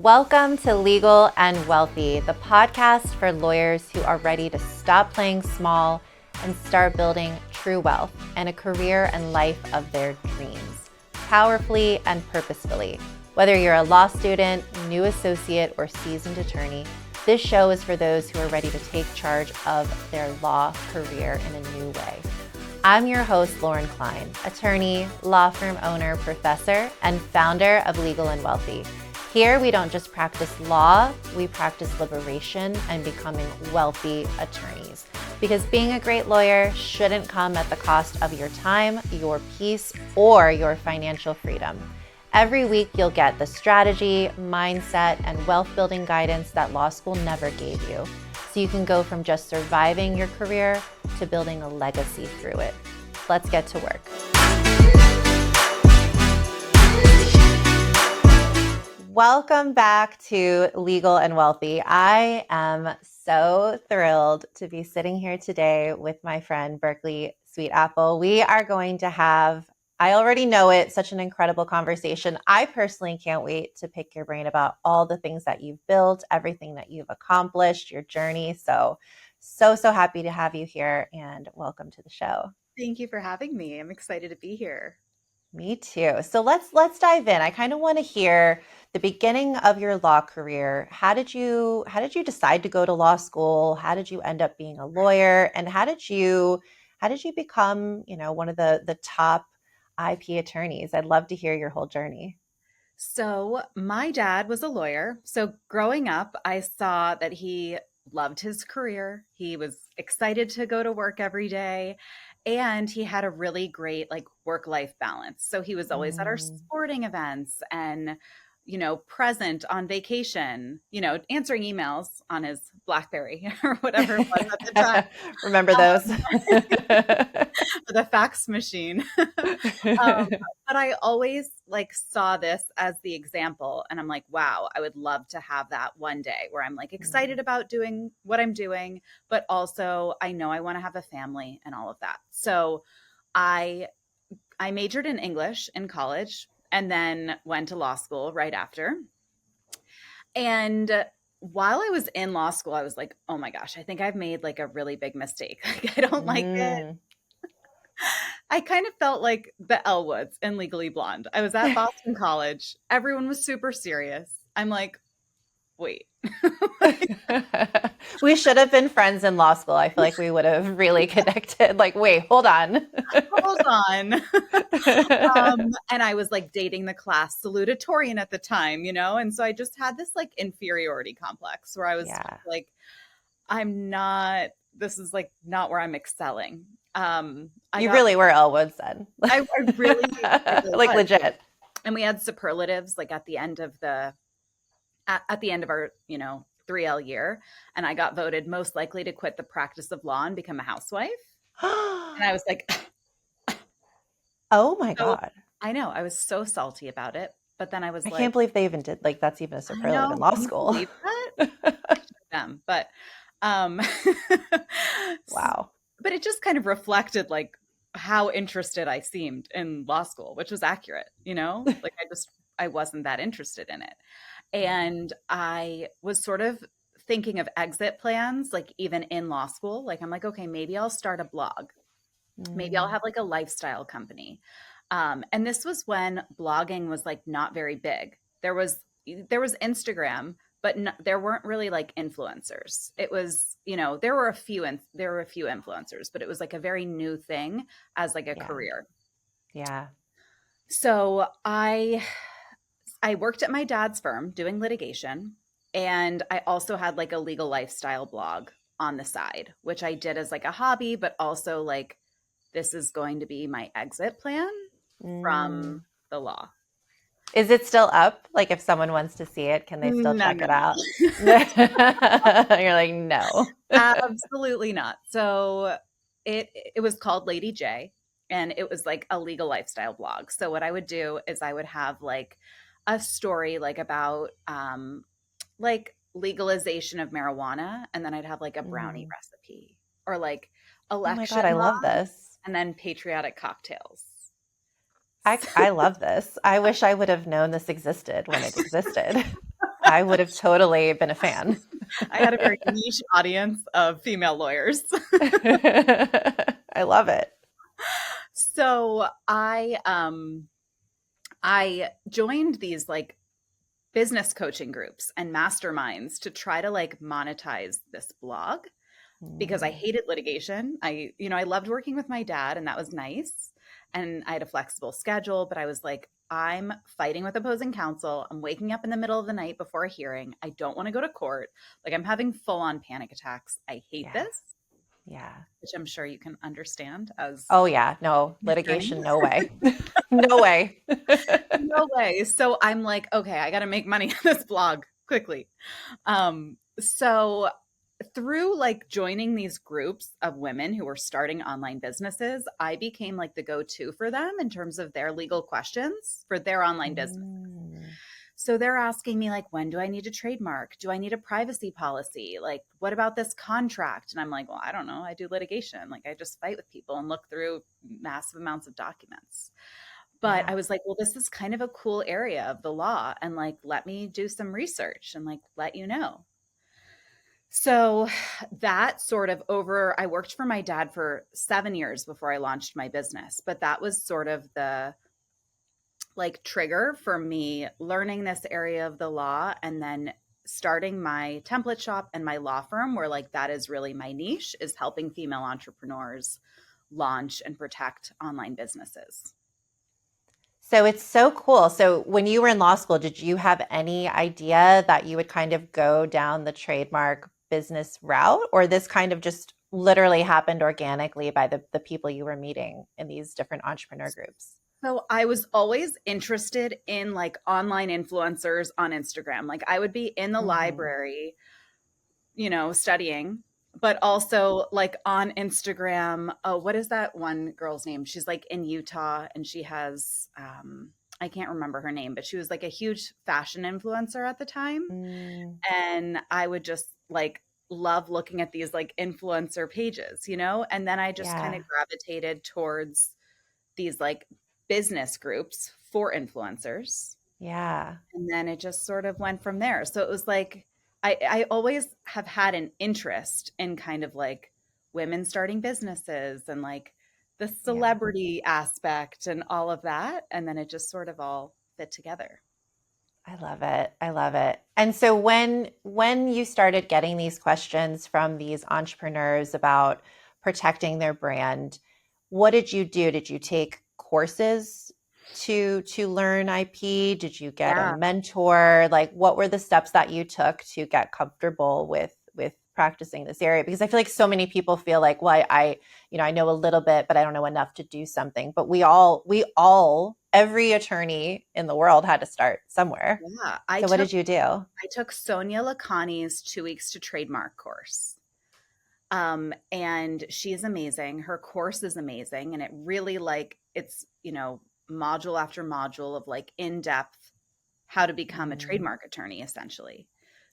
Welcome to Legal and Wealthy, the podcast for lawyers who are ready to stop playing small and start building true wealth and a career and life of their dreams, powerfully and purposefully. Whether you're a law student, new associate, or seasoned attorney, this show is for those who are ready to take charge of their law career in a new way. I'm your host, Lauren Klein, attorney, law firm owner, professor, and founder of Legal and Wealthy. Here, we don't just practice law, we practice liberation and becoming wealthy attorneys. Because being a great lawyer shouldn't come at the cost of your time, your peace, or your financial freedom. Every week, you'll get the strategy, mindset, and wealth building guidance that law school never gave you. So you can go from just surviving your career to building a legacy through it. Let's get to work. Welcome back to Legal and Wealthy. I am so thrilled to be sitting here today with my friend Berkeley Sweetapple. We are going to have, I already know it, such an incredible conversation. I personally can't wait to pick your brain about all the things that you've built, everything that you've accomplished, your journey. So happy to have you here and welcome to the show. Thank you for having me. I'm excited to be here. Me too. So let's dive in. I kind of want to hear the beginning of your law career. How did you decide to go to law school? How did you end up being a lawyer? And how did you become, one of the top IP attorneys? I'd love to hear your whole journey. So my dad was a lawyer. So growing up, I saw that he loved his career. He was excited to go to work every day. And he had a really great work-life balance. So he was always at our sporting events and, present on vacation, answering emails on his BlackBerry or whatever it was at the time. Remember those? The fax machine. But I always saw this as the example. And I'm like, wow, I would love to have that one day where I'm excited about doing what I'm doing, but also I know I want to have a family and all of that. So I majored in English in college and then went to law school right after. And while I was in law school, I was like, oh my gosh, I think I've made a really big mistake. I don't like it. I kind of felt like the Elwoods in Legally Blonde. I was at Boston College. Everyone was super serious. I'm like, wait. We should have been friends in law school. I feel like we would have really connected. Wait, hold on. Hold on. And I was dating the class salutatorian at the time, and so I just had this inferiority complex where I was this is not where I'm excelling. You really were Elwoods then. I really legit. And we had superlatives at the end of our 3L year, and I got voted most likely to quit the practice of law and become a housewife. And I was like, oh my God. I know. I was so salty about it. But then I was I can't believe they even did that's even a superlative in law school. Believe that? Them. But wow. But it just kind of reflected how interested I seemed in law school, which was accurate, I wasn't that interested in it. And I was sort of thinking of exit plans, even in law school. I'm like, okay, maybe I'll start a blog. Maybe I'll have a lifestyle company. And this was when blogging was not very big. There was Instagram, but there weren't really influencers. It was, there were a few influencers, but it was a very new thing as a career. Yeah. So I worked at my dad's firm doing litigation, and I also had a legal lifestyle blog on the side, which I did as a hobby, but also this is going to be my exit plan from the law. Is it still up? If someone wants to see it, can they still check it out? You're like, no. Absolutely not. So it was called Lady J, and it was a legal lifestyle blog. So what I would do is I would have a story about legalization of marijuana, and then I'd have a brownie recipe or election. Oh my God, I love this. And then patriotic cocktails. I love this. I wish I would have known this existed when it existed. I would have totally been a fan. I had a very niche audience of female lawyers. I love it. So I joined these like business coaching groups and masterminds to try to like monetize this blog because I Mm. hated litigation. I loved working with my dad and that was nice. And I had a flexible schedule, but I was like, I'm fighting with opposing counsel. I'm waking up in the middle of the night before a hearing. I don't want to go to court. Like I'm having full on panic attacks. I hate Yeah. this, Yeah. which I'm sure you can understand as Oh yeah. No, an attorney. litigation, no way. No way. No way. So I'm like, okay, I got to make money on this blog quickly. So through like joining these groups of women who were starting online businesses, I became like the go-to for them in terms of their legal questions for their online business. Mm. So they're asking me like, when do I need a trademark? Do I need a privacy policy? Like, what about this contract? And I'm like, well, I don't know. I do litigation. Like I just fight with people and look through massive amounts of documents. But Yeah. I was like, well, this is kind of a cool area of the law. And like, let me do some research and like, let you know. So that sort of I worked for my dad for 7 years before I launched my business. But that was sort of the like trigger for me learning this area of the law and then starting my template shop and my law firm where like that is really my niche is helping female entrepreneurs launch and protect online businesses. So it's so cool. So when you were in law school, did you have any idea that you would kind of go down the trademark business route, or this kind of just literally happened organically by the people you were meeting in these different entrepreneur groups? So I was always interested in like online influencers on Instagram. Like I would be in the Hmm. library, studying, but also like on Instagram. Oh, what is that one girl's name? She's like in Utah and she has I can't remember her name, but she was like a huge fashion influencer at the time. Mm, And I would just like love looking at these like influencer pages. And then I just kind of yeah, gravitated towards these like business groups for influencers. yeah, And then it just sort of went from there. So it was like, I always have had an interest in kind of like women starting businesses and like the yeah. celebrity aspect and all of that. And then it just sort of all fit together. I love it. I love it. And so when you started getting these questions from these entrepreneurs about protecting their brand, what did you do? Did you take courses to learn IP? Did you get a Yeah. mentor? Like what were the steps that you took to get comfortable with practicing this area? Because I feel like so many people feel like, well, I know a little bit, but I don't know enough to do something. But we all, every attorney in the world had to start somewhere. Yeah. So what did you do? I took Sonia Lacani's 2 weeks to trademark course. And she's amazing. Her course is amazing. And it really like it's, module after module of like in-depth how to become a Mm, trademark attorney, essentially.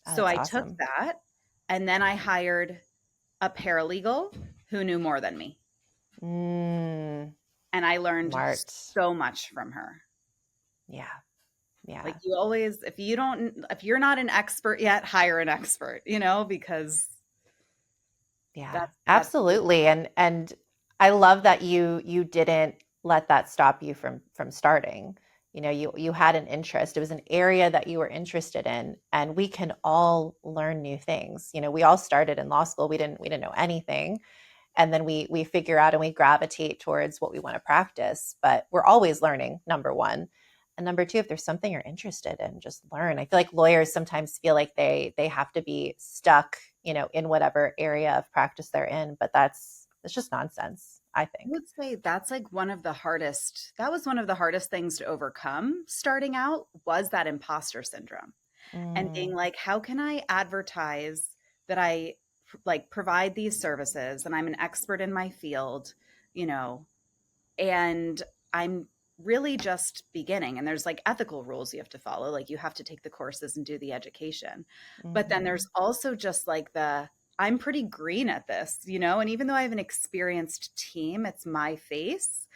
oh, So that's I took awesome. that and then I hired a paralegal who knew more than me. Mm, And I learned smart. so much from her. Yeah. Like Yeah. you always, if you're not an expert yet, hire an expert, because Yeah. that's Absolutely. And I love that you didn't let that stop you from starting. You had an interest. It was an area that you were interested in, and we can all learn new things. We all started in law school. We didn't know anything, and then we figure out and we gravitate towards what we want to practice, but we're always learning, number one. And number two, if there's something you're interested in, just learn. I feel like lawyers sometimes feel like they have to be stuck, in whatever area of practice they're in, but that's just nonsense, I I think. would say that's like that was one of the hardest things to overcome starting out was that imposter syndrome and being Mm, like, how can I advertise that I like provide these services and I'm an expert in my field, you know, and I'm really just beginning and there's like ethical rules you have to follow, like you have to take the courses and do the education, but then mhm. there's also just like I'm pretty green at this, and even though I have an experienced team, it's my face,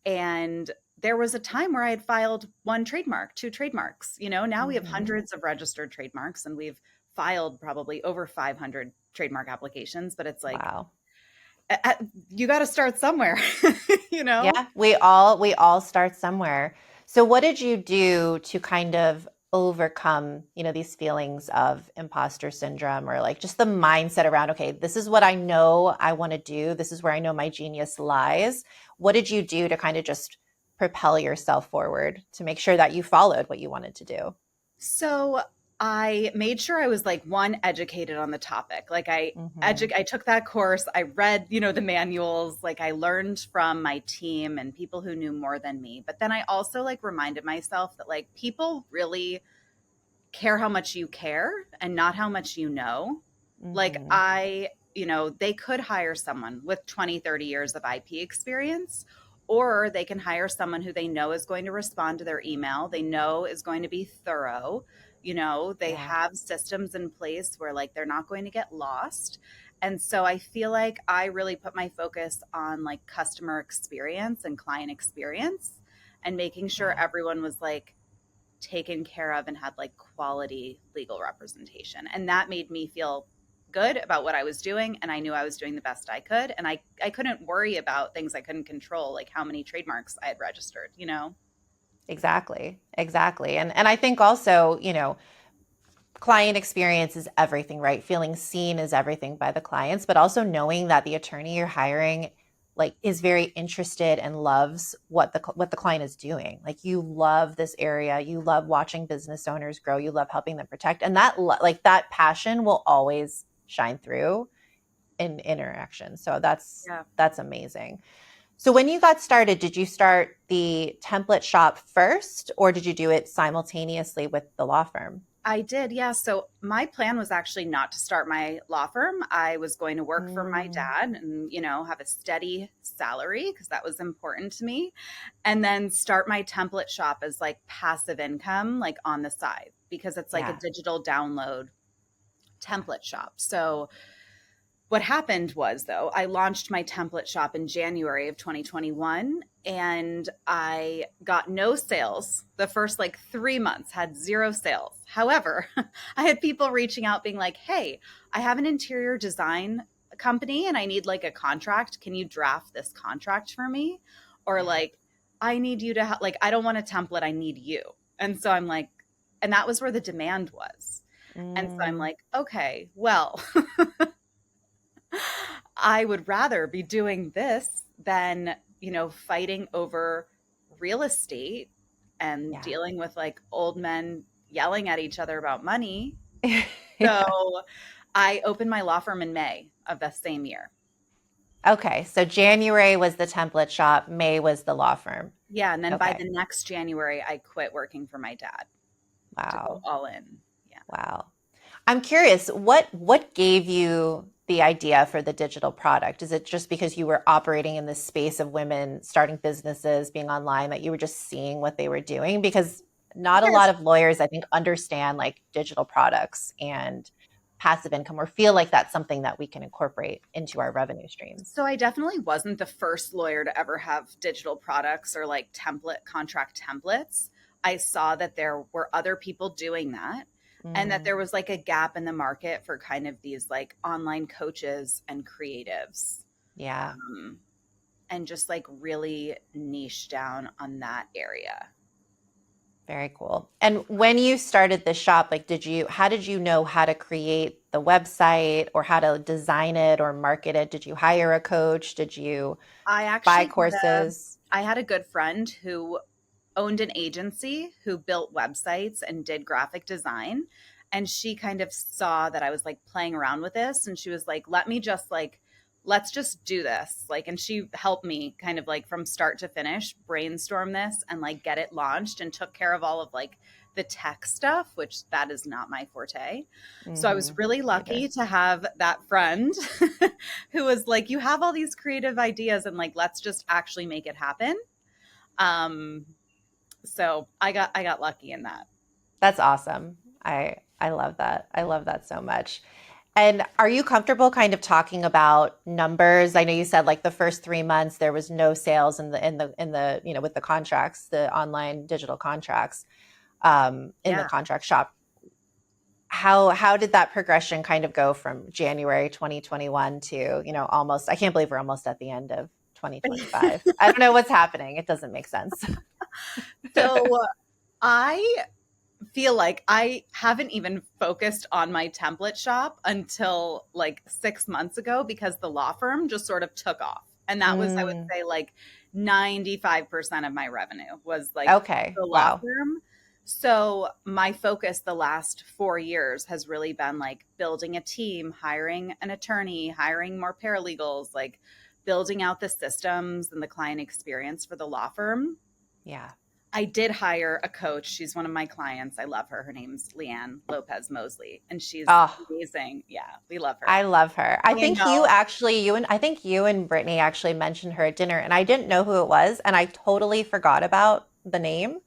and there was a time where I had filed one trademark, two trademarks. Now we have Mm-hmm. hundreds of registered trademarks and we've filed probably over 500 trademark applications, but it's like, Wow. you got to start somewhere, you know? Yeah, we all start somewhere. So what did you do to kind of overcome, these feelings of imposter syndrome or like just the mindset around, okay, this is what I know I want to do. This is where I know my genius lies. What did you do to kind of just propel yourself forward to make sure that you followed what you wanted to do? So I made sure I was like one educated on the topic. Like Hmm. I took that course. I read, the manuals. Like I learned from my team and people who knew more than me. But then I also like reminded myself that like people really care how much you care and not how much you know. Like Hmm. they could hire someone with 20, 30 years of IP experience, or they can hire someone who they know is going to respond to their email, they know is going to be thorough. They Yeah. have systems in place where like they're not going to get lost. And so I feel like I really put my focus on like customer experience and client experience and making sure Yeah. everyone was like taken care of and had like quality legal representation. And that made me feel good about what I was doing. And I knew I was doing the best I could. And I couldn't worry about things I couldn't control, like how many trademarks I had registered. Exactly. Exactly. And I think also, client experience is everything, right? Feeling seen is everything by the clients, but also knowing that the attorney you're hiring like is very interested and loves what the client is doing. Like you love this area, you love watching business owners grow, you love helping them protect, and like that passion will always shine through in interaction. So Yeah. that's amazing. So when you got started, did you start the template shop first or did you do it simultaneously with the law firm? I did, yeah. So my plan was actually not to start my law firm. I was going to work for my Mm, dad and, have a steady salary because that was important to me. And then start my template shop as like passive income, like on the side, because it's like a yeah. digital download Yeah. template shop. So what happened was, though, I launched my template shop in January of 2021 and I got no sales. The first like 3 months had zero sales. However, I had people reaching out being like, hey, I have an interior design company and I need like a contract. Can you draft this contract for me? Or Yeah. like, I need you to, like, I don't want a template, I need you. And so I'm like, and that was where the demand was. And so I'm Mm, like, okay, well, I would rather be doing this than, fighting over real estate and yeah. dealing with like old men yelling at each other about money. So Yeah. I opened my law firm in May of the same year. Okay. So January was the template shop, May was the law firm. Yeah. And then by Okay. the next January, I quit working for my dad to go Wow. all in. Yeah. Wow. I'm curious, what gave you the idea for the digital product? Is it just because you were operating in this space of women starting businesses, being online, that you were just seeing what they were doing? Because not a lot Yes. of lawyers, I think, understand like digital products and passive income or feel like that's something that we can incorporate into our revenue streams. So I definitely wasn't the first lawyer to ever have digital products or like contract templates. I saw that there were other people doing that and that Mm, there was like a gap in the market for kind of these like online coaches and creatives, yeah. um, and just like really niche down on that area. Very cool. And when you started the shop, like, how did you know how to create the website or how to design it or market it? Did you hire a coach? Did you I buy actually courses? I had a good friend who owned an agency who built websites and did graphic design. And she kind of saw that I was like playing around with this. And she was like, let's just do this. Like, and she helped me kind of like from start to finish brainstorm this and like get it launched and took care of all of like the tech stuff, which that is not my forte. So I was Hmm. really Neither. lucky to have that friend who was like, you have all these creative ideas and like, let's just actually make it happen. Um, so I got lucky in that. That's awesome. I love that. I love that so much. And are you comfortable kind of talking about numbers? I know you said like the first 3 months there was no sales in the with the contracts, the online digital contracts in the Yeah. contract shop. How did that progression kind of go from January 2021 to, almost, I can't believe we're almost at the end of 2025. I don't know what's happening. It doesn't make sense. So I feel like I haven't even focused on my template shop until like 6 months ago because the law firm just sort of took off. And that was, I would Mm, say, like 95% of my revenue was like okay. the law Wow. firm. So my focus the last 4 years has really been like building a team, hiring an attorney, hiring more paralegals, like building out the systems and the client experience for the law firm. Yeah. I did hire a coach. She's one of my clients. I love her. Her name's Leanne Lopez Mosley, and she's Oh, amazing. Yeah, we love her. I love her. I I think know. I think you and Brittany actually mentioned her at dinner, and I didn't know who it was, and I totally forgot about the name.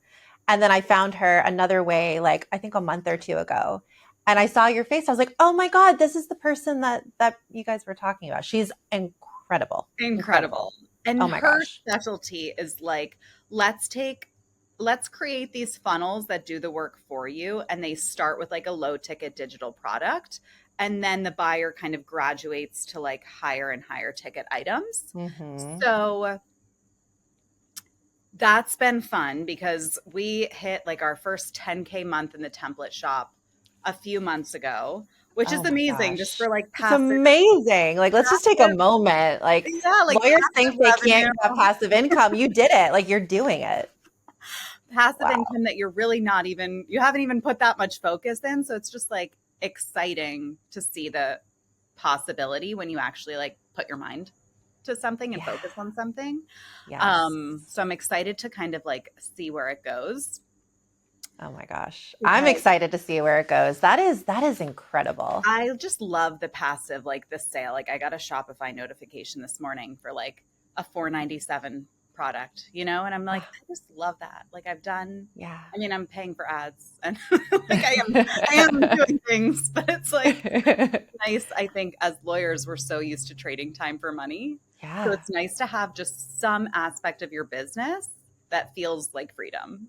And then I found her another way, like I think a month or two ago. And I saw your face. I was like, oh my God, this is the person that you guys were talking about. She's incredible. Incredible. Incredible. And Oh my her gosh. specialty is like, let's take, let's create these funnels that do the work for you. And they start with like a low ticket digital product. And then the buyer kind of graduates to like higher and higher ticket items. Mm-hmm. So that's been fun because we hit like our first 10K month in the template shop a few months ago, which is Oh my amazing just for gosh. like It's passive, amazing. Like, let's just take a passive, moment. Like, yeah, like lawyers passive think they can't revenue, have passive income. You did it. Like, you're doing it. passive Wow. income that you're really not even, you haven't even put that much focus in. So it's just like exciting to see the possibility when you actually like put your mind to something and Yeah. focus on something. Yes. So I'm excited to kind of like see where it goes Oh my gosh. I'm because excited to see where it goes. That is incredible. I just love the passive, like the sale. Like I got a Shopify notification this morning for like a 497 product, and I'm like, Oh, I just love that. Like I've done, yeah. I mean, I'm paying for ads and like I am doing things, but it's like nice. I think as lawyers, we're so used to trading time for money. So Yeah. it's nice to have just some aspect of your business that feels like freedom.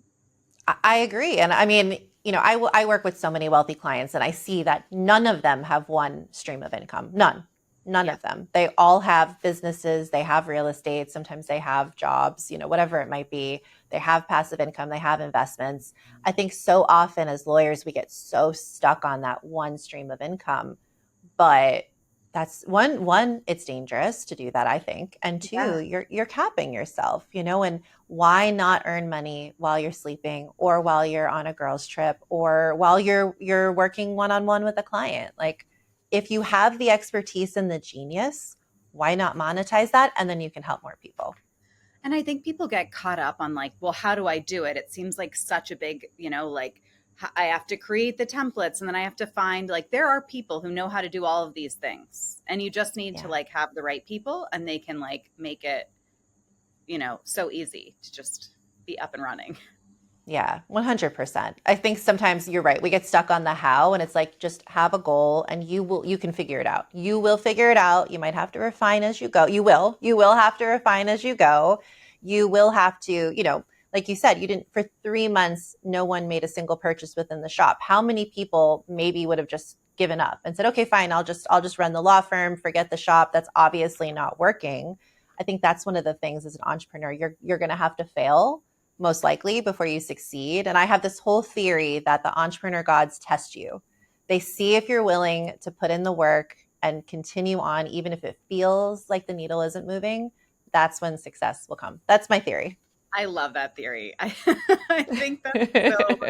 I agree. And I mean, I work with so many wealthy clients and I see that none of them have one stream of income. None Yeah. of them. They all have businesses, they have real estate, sometimes they have jobs, whatever it might be. They have passive income, they have investments. I think so often as lawyers, we get so stuck on that one stream of income. But that's one, it's dangerous to do that, I think. And Yeah. two, you're capping yourself, and why not earn money while you're sleeping or while you're on a girls trip or while you're working one-on-one with a client? Like if you have the expertise and the genius, why not monetize that? And then you can help more people. And I think people get caught up on like, well, how do I do it? It seems like such a big, like I have to create the templates and then I have to find like there are people who know how to do all of these things. And you just need to Yeah. like have the right people and they can like make it, so easy to just be up and running. Yeah, 100%. I think sometimes you're right. We get stuck on the how and it's like just have a goal and you can figure it out. You will figure it out. You might have to refine as you go. You will have to refine as you go. You will have to, like you said, you didn't for 3 months, no one made a single purchase within the shop. How many people maybe would have just given up and said, okay, fine, I'll just run the law firm, forget the shop. That's obviously not working. I think that's one of the things as an entrepreneur, you're going to have to fail most likely before you succeed. And I have this whole theory that the entrepreneur gods test you. They see if you're willing to put in the work and continue on, even if it feels like the needle isn't moving. That's when success will come. That's my theory. I love that theory. I think that's so,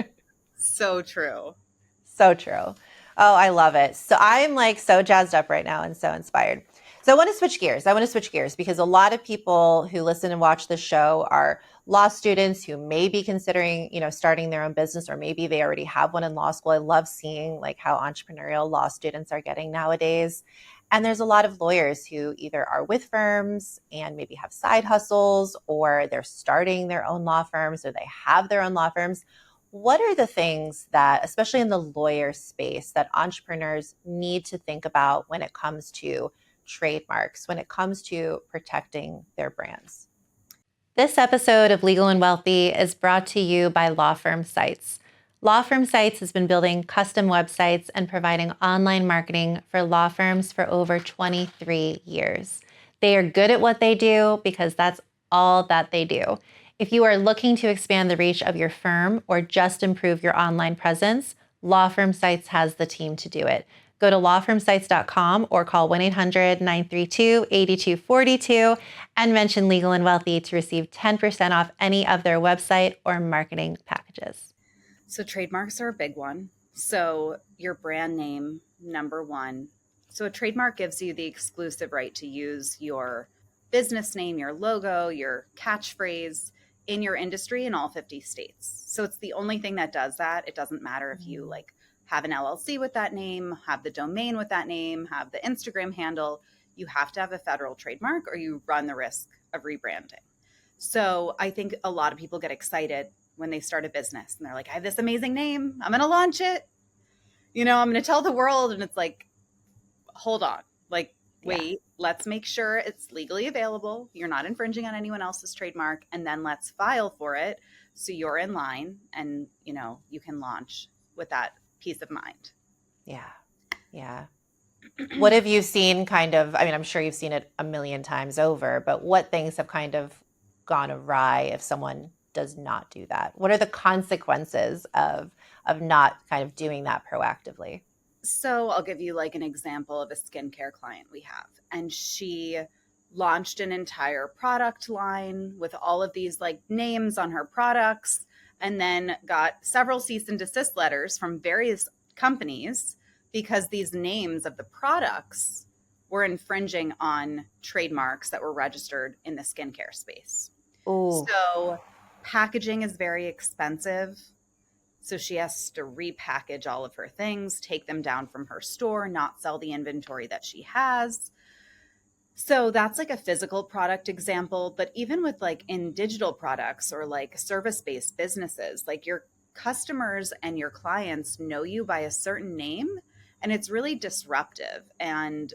so true. So true. Oh, I love it. So I'm like so jazzed up right now and so inspired. So I want to switch gears. I want to switch gears because a lot of people who listen and watch this show are law students who may be considering, starting their own business, or maybe they already have one in law school. I love seeing like how entrepreneurial law students are getting nowadays. And there's a lot of lawyers who either are with firms and maybe have side hustles, or they're starting their own law firms, or they have their own law firms. what are the things that, especially in the lawyer space, that entrepreneurs need to think about when it comes to trademarks, when it comes to protecting their brands? This episode of Legal and Wealthy is brought to you by Law Firm Sites. Law Firm Sites has been building custom websites and providing online marketing for law firms for over 23 years. They are good at what they do because that's all that they do. If you are looking to expand the reach of your firm or just improve your online presence, Law Firm Sites has the team to do it. Go to lawfirmsites.com or call 1-800-932-8242 and mention Legal and Wealthy to receive 10% off any of their website or marketing packages. So trademarks are a big one. So your brand name, number one. So a trademark gives you the exclusive right to use your business name, your logo, your catchphrase in your industry in all 50 states. So it's the only thing that does that. It doesn't matter if you have an LLC with that name, have the domain with that name, have the Instagram handle. You have to have a federal trademark or you run the risk of rebranding. So I think a lot of people get excited when they start a business and they're like, I have this amazing name. I'm going to launch it. I'm going to tell the world. And it's like, hold on, wait, let's make sure it's legally available. You're not infringing on anyone else's trademark. And then let's file for it. So you're in line and, you can launch with that peace of mind. Yeah. Yeah. What have you seen I'm sure you've seen it a million times over, but what things have kind of gone awry if someone does not do that? What are the consequences of not kind of doing that proactively? So I'll give you an example of a skincare client we have. And she launched an entire product line with all of these names on her products, and then got several cease and desist letters from various companies because these names of the products were infringing on trademarks that were registered in the skincare space. Ooh. So packaging is very expensive. So she has to repackage all of her things, take them down from her store, not sell the inventory that she has. So that's a physical product example. But even with in digital products or service-based businesses, your customers and your clients know you by a certain name, and it's really disruptive and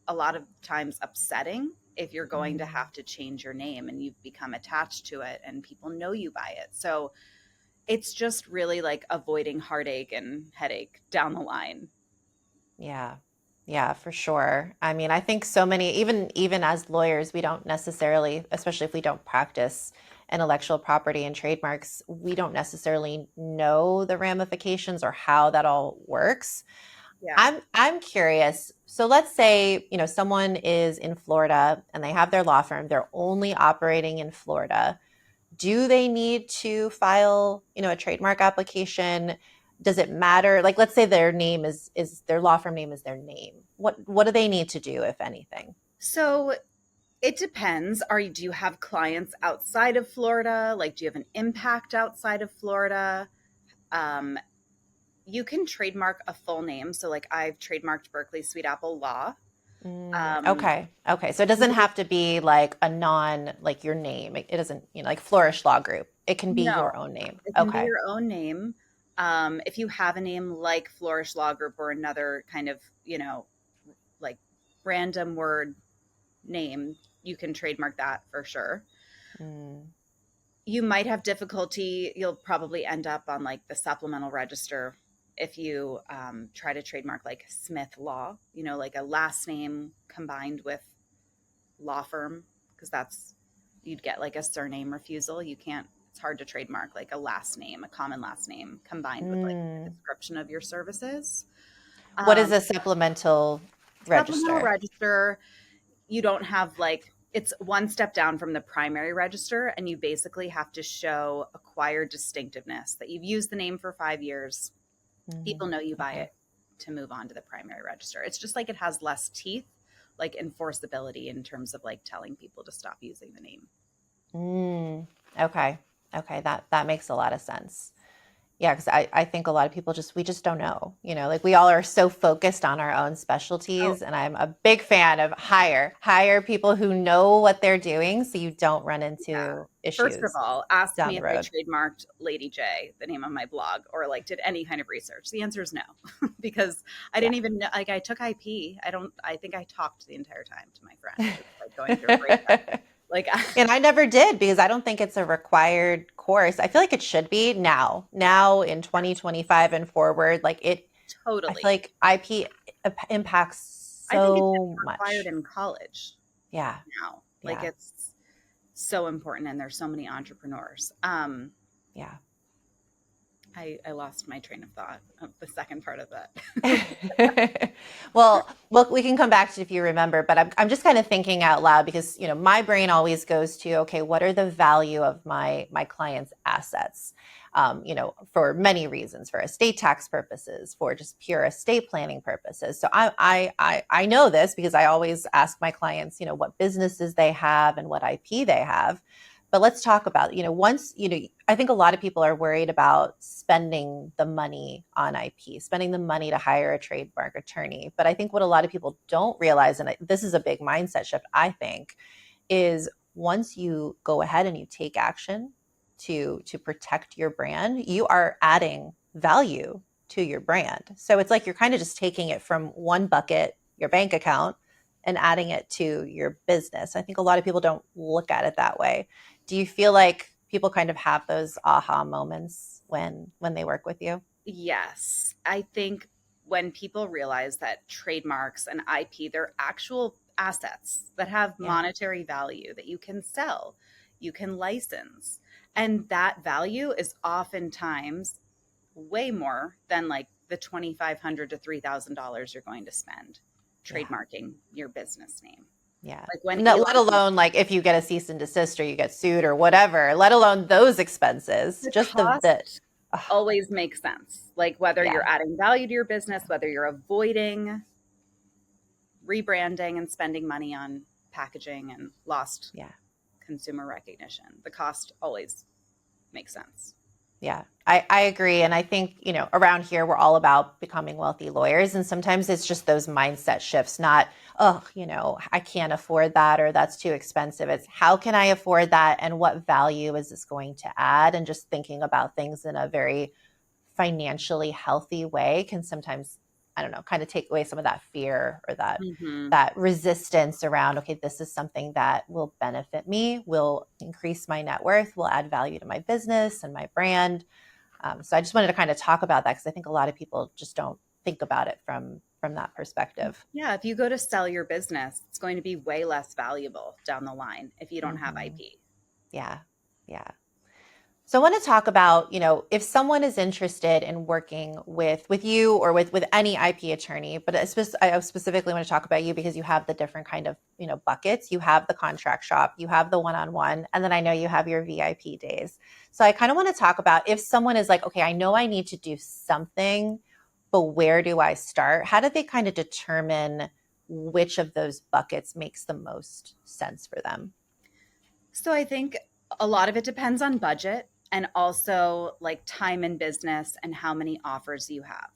a lot of times upsetting if you're going to have to change your name and you've become attached to it and people know you by it. So it's just really avoiding heartache and headache down the line. Yeah. Yeah, for sure. I think so many, even as lawyers, we don't necessarily, especially if we don't practice intellectual property and trademarks, we don't necessarily know the ramifications or how that all works. Yeah. I'm curious. So let's say, someone is in Florida and they have their law firm, they're only operating in Florida. Do they need to file, a trademark application? Does it matter? Let's say their name is their law firm name is their name. What do they need to do, if anything? So it depends. Do you have clients outside of Florida? Do you have an impact outside of Florida? You can trademark a full name. So I've trademarked Berkeley Sweetapple Law. Okay. So it doesn't have to be a your name. It doesn't, Flourish Law Group. It can be your own name. It can be your own name. If you have a name like Flourish Law Group or another kind of, random word name, you can trademark that for sure. You might have difficulty. You'll probably end up on the supplemental register if you try to trademark Smith Law, a last name combined with law firm, because you'd get a surname refusal. You can't, it's hard to trademark a last name, a common last name combined with the description of your services. What is a supplemental register? Supplemental register, you don't have it's one step down from the primary register, and you basically have to show acquired distinctiveness that you've used the name for 5 years. People know you by it to move on to the primary register. It's just it has less teeth, enforceability in terms of telling people to stop using the name. Okay. That makes a lot of sense. Yeah, because I think a lot of people we just don't know, like we all are so focused on our own Oh, specialties. And I'm a big fan of hire people who know what they're doing so you don't run yeah. into First of issues all, ask down me the if I road. trademarked Lady J, the name of my blog, or like did any kind of research. The answer is no, because I Yeah. didn't even know, like I took IP. I think I talked the entire time to my friend, just like going through a breakup. Like, And I never did because I don't think it's a required course. I feel like it should be now in 2025 and forward. I feel totally. like IP impacts I think it should so be required much. in college Yeah. now. Like Yeah. it's so important, and there's so many entrepreneurs. Yeah. I lost my train of thought of the second part of that. Well, look, we can come back to it if you remember, but I'm just kind of thinking out loud because, my brain always goes to, okay, what are the value of my client's assets? For many reasons, for estate tax purposes, for just pure estate planning purposes. So I know this because I always ask my clients, what businesses they have and what IP they have. But let's talk about, once, I think a lot of people are worried about spending the money on IP, spending the money to hire a trademark attorney. But I think what a lot of people don't realize, and this is a big mindset shift, I think, is once you go ahead and you take action to protect your brand, you are adding value to your brand. So it's like you're kind of just taking it from one bucket, your bank account, and adding it to your business. I think a lot of people don't look at it that way. Do you feel like people kind of have those aha moments when they work with you? Yes. I think when people realize that trademarks and IP, they're actual assets that have Yeah. monetary value that you can sell, you can license. And that value is oftentimes way more than like the $2,500 to $3,000 you're going to spend Yeah. trademarking your business name. Yeah. Like when No, let Elon, alone like if you get a cease and desist or you get sued or whatever, let alone those expenses. the Just the cost ugh, always makes sense. Like whether yeah. you're adding value to your business, Yeah. whether you're avoiding rebranding and spending money on packaging and lost Yeah. consumer recognition, the cost always makes sense. Yeah, I agree. And I think, around here, we're all about becoming wealthy lawyers. And sometimes it's just those mindset shifts, not, oh, I can't afford that or that's too expensive. It's how can I afford that and what value is this going to add? And just thinking about things in a very financially healthy way can sometimes, I don't know, kind of take away some of that fear or that Mm-hmm. that resistance around, okay, this is something that will benefit me, will increase my net worth, will add value to my business and my brand. So I just wanted to kind of talk about that because I think a lot of people just don't think about it from that perspective. Yeah, if you go to sell your business, it's going to be way less valuable down the line if you don't have Hmm. IP. Yeah, yeah. So I want to talk about, if someone is interested in working with you or with any IP attorney, but I specifically want to talk about you because you have the different kind of, buckets. You have the contract shop, you have the one-on-one, and then I know you have your VIP days. So I kind of want to talk about if someone is like, okay, I know I need to do something, but where do I start? How do they kind of determine which of those buckets makes the most sense for them? So I think a lot of it depends on budget and also like time in business and how many offers you have.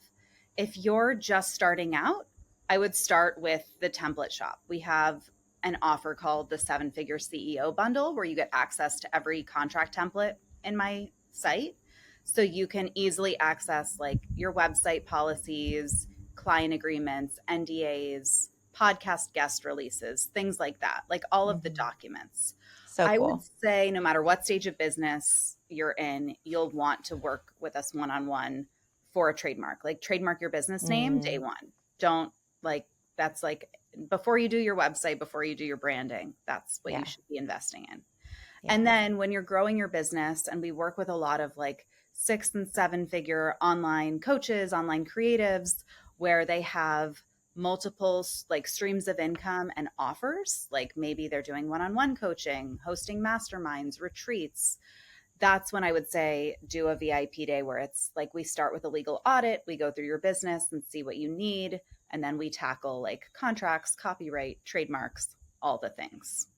If you're just starting out, I would start with the template shop. We have an offer called the seven figure CEO bundle where you get access to every contract template in my site. So you can easily access like your website policies, client agreements, NDAs, podcast guest releases, things like that, like all of the Mhm. documents. So I would cool. say no matter what stage of business you're in, you'll want to work with us one on one for a trademark. Like trademark your business name day Mm, one. Don't like that's like before you do your website, before you do your branding, that's what you yeah, should be investing in. yeah. And then when you're growing your business, and we work with a lot of like six and seven figure online coaches, online creatives, where they have multiple like streams of income and offers, like maybe they're doing one-on-one coaching, hosting masterminds, retreats. That's when I would say do a VIP day where it's like we start with a legal audit, we go through your business and see what you need, and then we tackle like contracts, copyright, trademarks, all the things.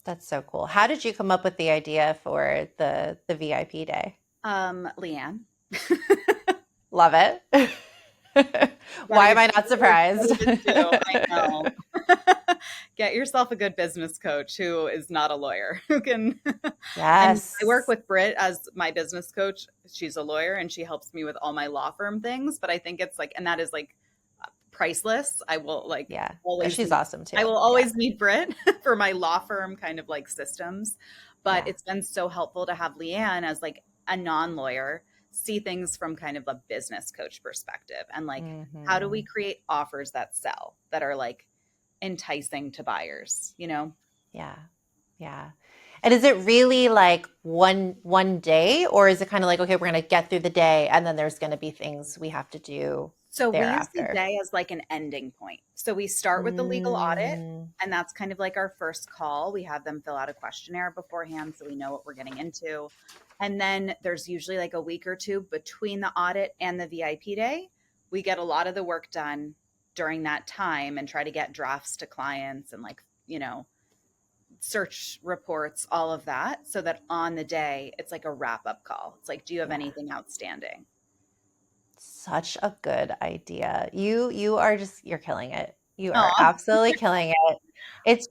That's so cool. How did you come up with the idea for the VIP day? Leanne. Love it. Why am I not surprised? I know. Get yourself a good business coach who is not a lawyer, who can. And I work Yes. with Britt as my business coach. She's a lawyer and she helps me with all my law firm things. But I think it's like, and that is like priceless. I will like Yeah. always She's need, awesome too. I will Yeah. always need Britt for my law firm kind of like systems. But Yeah. it's been so helpful to have Leanne as like a non-lawyer see things from kind of a business coach perspective and like how do we Hmm. create offers that sell that are like enticing to buyers, you know? Yeah. Yeah. And is it really like one day, or is it kind of like, okay, we're going to get through the day and then there's going to be things we have to do So we use the thereafter? day as like an ending point. So we start with the legal audit, Mm, and that's kind of like our first call. We have them fill out a questionnaire beforehand so we know what we're getting into. And then there's usually like a week or two between the audit and the VIP day. We get a lot of the work done during that time and try to get drafts to clients and like, search reports, all of that, so that on the day it's like a wrap up call. It's like, do you have yeah. anything outstanding? Such a good idea. You are just you're killing it. You are Oh, absolutely killing it. It's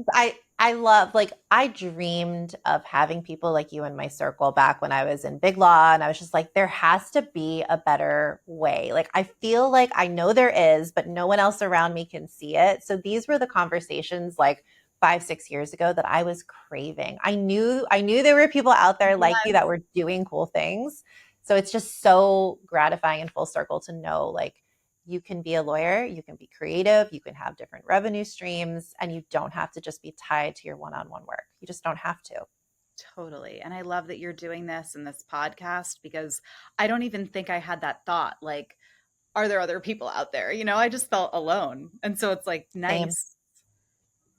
I love like I dreamed of having people like you in my circle back when I was in big law and I was just like there has to be a better way. Like I feel like I know there is, but no one else around me can see it. So these were the conversations like 5, 6 years ago that I was craving. I knew there were people out there like you that yes. were doing cool things. So it's just so gratifying and full circle to know like you can be a lawyer, you can be creative, you can have different revenue streams, and you don't have to just be tied to your one on one work. You just don't have to. Totally. And I love that you're doing this in this podcast because I don't even think I had that thought. Like, are there other people out there? I just felt alone. And so it's like Same, nice,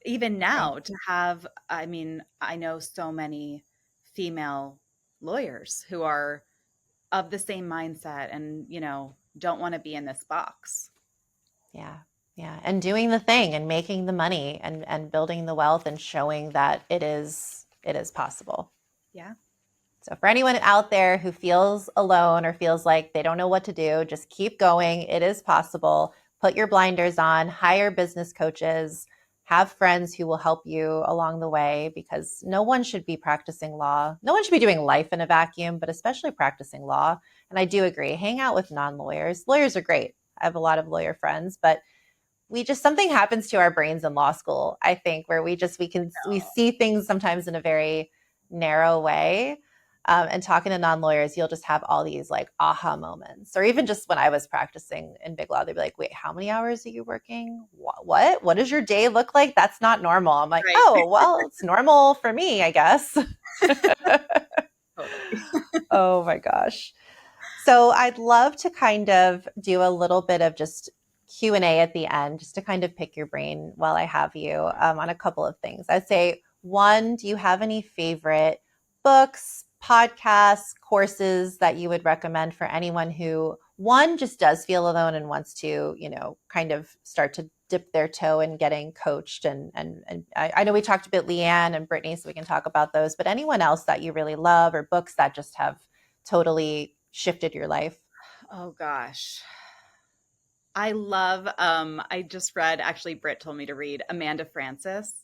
even same. now, to have. I mean, I know so many female lawyers who are of the same mindset and, don't want to be in this box. Yeah. Yeah. And doing the thing and making the money and building the wealth and showing that it is possible. Yeah. So for anyone out there who feels alone or feels like they don't know what to do, just keep going. It is possible. Put your blinders on, hire business coaches, have friends who will help you along the way because no one should be practicing law. No one should be doing life in a vacuum, but especially practicing law. And I do agree, hang out with non-lawyers. Lawyers are great. I have a lot of lawyer friends, but we just something happens to our brains in law school, I think, where we see things sometimes in a very narrow way. And talking to non-lawyers, you'll just have all these like aha moments. Or even just when I was practicing in big law, they'd be like, wait, how many hours are you working? What does your day look like? That's not normal. I'm like, Right. oh, well, it's normal for me, I guess. Totally. Oh my gosh. So I'd love to kind of do a little bit of just Q&A at the end, just to kind of pick your brain while I have you on a couple of things. I'd say, one, do you have any favorite books, podcasts, courses that you would recommend for anyone who, one, just does feel alone and wants to, kind of start to dip their toe in getting coached? And I know we talked about Leanne and Brittany, so we can talk about those, but anyone else that you really love or books that just have totally shifted your life? Oh gosh. I love I just read, actually Britt told me to read Amanda Francis.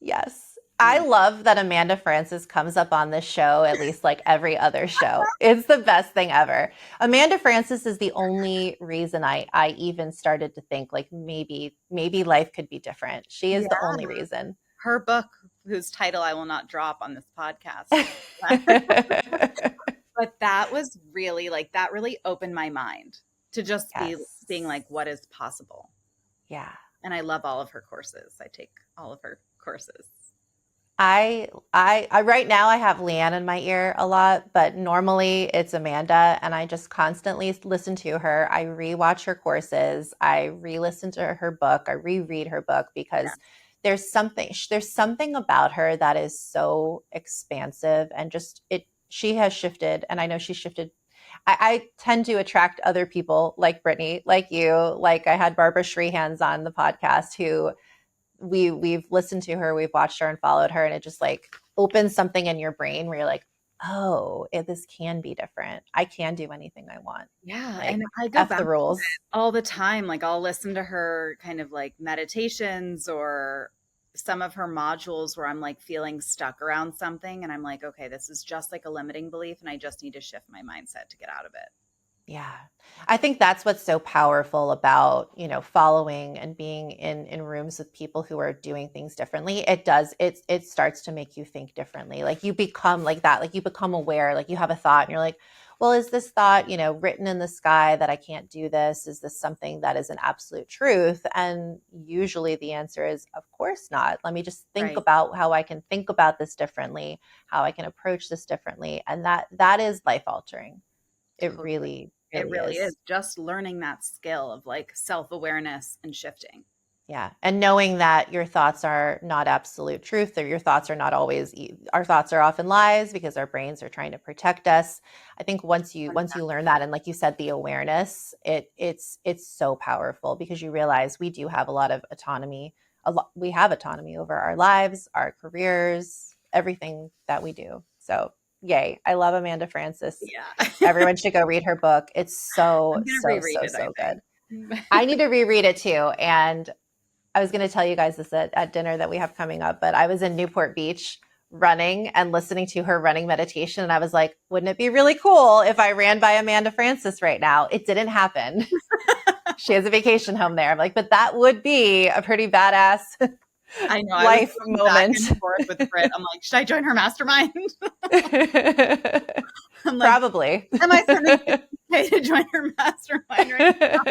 Yes. I Yeah. love that Amanda Francis comes up on this show at least like every other show. It's the best thing ever. Amanda Francis is the only reason I even started to think like maybe life could be different. She is the Yeah. only reason. Her book, whose title I will not drop on this podcast. But that was really like that really opened my mind to just be Yes. seeing like what is possible. Yeah. And I love all of her courses. I take all of her courses. I right now I have Leanne in my ear a lot, but normally it's Amanda and I just constantly listen to her. I rewatch her courses, I re-listen to her book, I reread her book Yeah. because there's something about her that is so expansive and just it she has shifted and I know she shifted. I tend to attract other people like Brittany, like you, like I had Barbara Shreehans on the podcast who we've listened to her, we've watched her and followed her, and it just like opens something in your brain where you're like, oh, this can be different. I can do anything I want. Yeah, Like, and I go F back the to rules. it all the time. Like I'll listen to her kind of like meditations or some of her modules where I'm like feeling stuck around something and I'm like, okay, this is just like a limiting belief and I just need to shift my mindset to get out of it. Yeah. I think that's what's so powerful about, following and being in rooms with people who are doing things differently. It starts to make you think differently. Like you become like that, like you become aware, like you have a thought and you're like, well, is this thought, written in the sky that I can't do this? Is this something that is an absolute truth? And usually the answer is, of course not. Let me just think Right. about how I can think about this differently, how I can approach this differently. And that is life altering. It Totally. really, It really really is is. just learning that skill of like self-awareness and shifting. Yeah. And knowing that your thoughts are not absolute truth, or your thoughts are not always, our thoughts are often lies because our brains are trying to protect us. I think once you learn that, and like you said, the awareness, it's so powerful because you realize we do have a lot of autonomy. We have autonomy over our lives, our careers, everything that we do. So yay. I love Amanda Francis. Yeah. Everyone should go read her book. It's so, I'm gonna so, reread so, it, I so good. think. I need to reread it too. And I was going to tell you guys this at dinner that we have coming up, but I was in Newport Beach running and listening to her running meditation. And I was like, wouldn't it be really cool if I ran by Amanda Francis right now? It didn't happen. She has a vacation home there. I'm like, but that would be a pretty badass I know. I was life going back moment. and forth with Britt. I'm like, should I join her mastermind? I'm like, Probably. am I spending 50K to join her mastermind right now?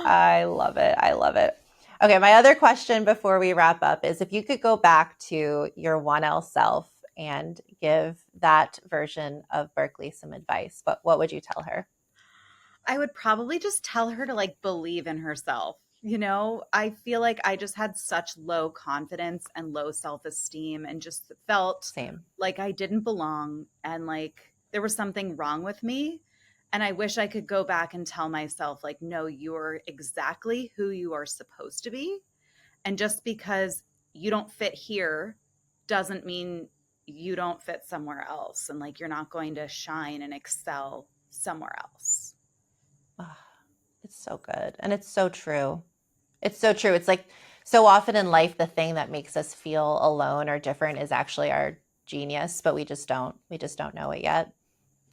I love it. I love it. Okay, my other question before we wrap up is if you could go back to your 1L self and give that version of Berkeley some advice, what would you tell her? I would probably just tell her to like believe in herself. I feel like I just had such low confidence and low self esteem and just felt Same. like I didn't belong and like there was something wrong with me. And I wish I could go back and tell myself, like, no, you're exactly who you are supposed to be. And just because you don't fit here doesn't mean you don't fit somewhere else. And like you're not going to shine and excel somewhere else. Oh, it's so good. And it's so true. It's so true. It's like so often in life, the thing that makes us feel alone or different is actually our genius, but we just don't know it yet.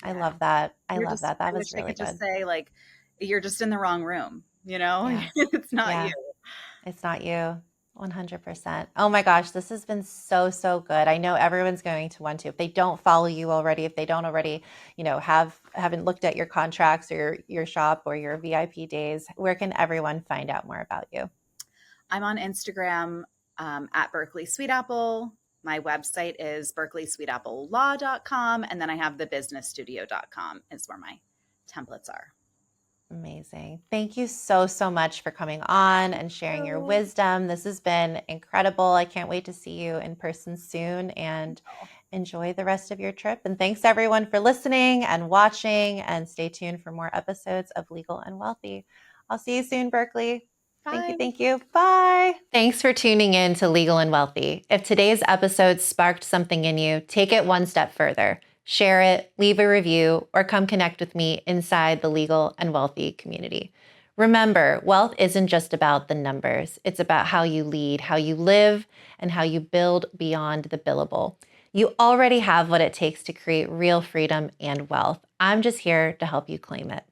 I Yeah. love that. I You're love just, that. That I was wish I really could just good. say, like, you're just in the wrong room, Yeah. It's not you. Yeah. It's not you. 100%. Oh my gosh, this has been so, so good. I know everyone's going to want to. If they don't follow you already, if they don't already, haven't looked at your contracts or your shop or your VIP days, where can everyone find out more about you? I'm on Instagram at Berkeley Sweetapple. My website is berkeleysweetapplela.com. And then I have thebusinessstudio.com is where my templates are. Amazing. Thank you so, so much for coming on and sharing your wisdom. This has been incredible. I can't wait to see you in person soon and enjoy the rest of your trip. And thanks everyone for listening and watching, and stay tuned for more episodes of Legal and Wealthy. I'll see you soon, Berkeley. Thank you. Bye. Thank you. Bye. Thanks for tuning in to Legal and Wealthy. If today's episode sparked something in you, take it one step further. Share it, leave a review, or come connect with me inside the Legal and Wealthy community. Remember, wealth isn't just about the numbers. It's about how you lead, how you live, and how you build beyond the billable. You already have what it takes to create real freedom and wealth. I'm just here to help you claim it.